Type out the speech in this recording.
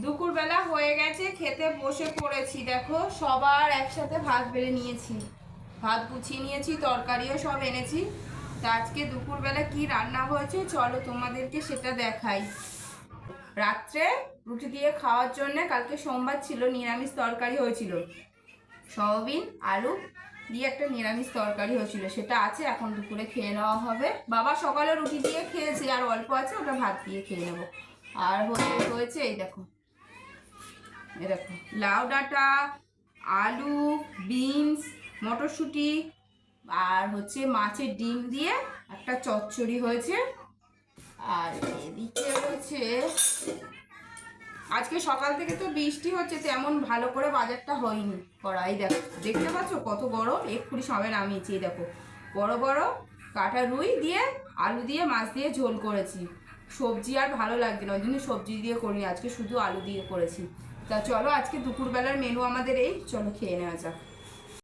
দুপুরবেলা হয়ে গেছে, খেতে বসে পড়েছি। দেখো সবার একসাথে ভাত বেড়ে নিয়েছি, ভাত গুছিয়ে নিয়েছি, তরকারিও সব এনেছি। তা আজকে দুপুরবেলা কি রান্না হয়েছে চলো তোমাদেরকে সেটা দেখাই। রাত্রে রুটি দিয়ে খাওয়ার জন্য কালকে সোমবার ছিল, নিরামিষ তরকারি হয়েছিল, সয়াবিন আলু দিয়ে একটা নিরামিষ তরকারি হয়েছিল, সেটা আছে, এখন দুপুরে খেয়ে নেওয়া হবে। বাবা সকালে রুটি দিয়ে খেয়েছে, আর অল্প আছে, ওটা ভাত দিয়ে খেয়ে নেবো। আর হয়েছে এই দেখো, এরকম লাউ ডাঁটা, আলু, বিনস, মটরশুঁটি, আর হচ্ছে মাছের ডিম দিয়ে একটা চচ্চড়ি হয়েছে। আর এদিকে হচ্ছে আজকে সকাল থেকে তো বৃষ্টি হচ্ছে, তেমন ভালো করে বাজারটা হয়নি করা। এই দেখো দেখতে পাচ্ছ কত গরম, এক্ষুনি সবে নামিয়েছি। এই দেখো বড় বড় কাটা রুই দিয়ে আলু দিয়ে মাছ দিয়ে ঝোল করেছি। সবজি আর ভালো লাগছে না, ওই জন্য সবজি দিয়ে করিনি, আজকে শুধু আলু দিয়ে করেছি। তা চলো আজকে দুপুরবেলার মেনু আমাদের এই, চলো খেয়ে নেওয়া যাক।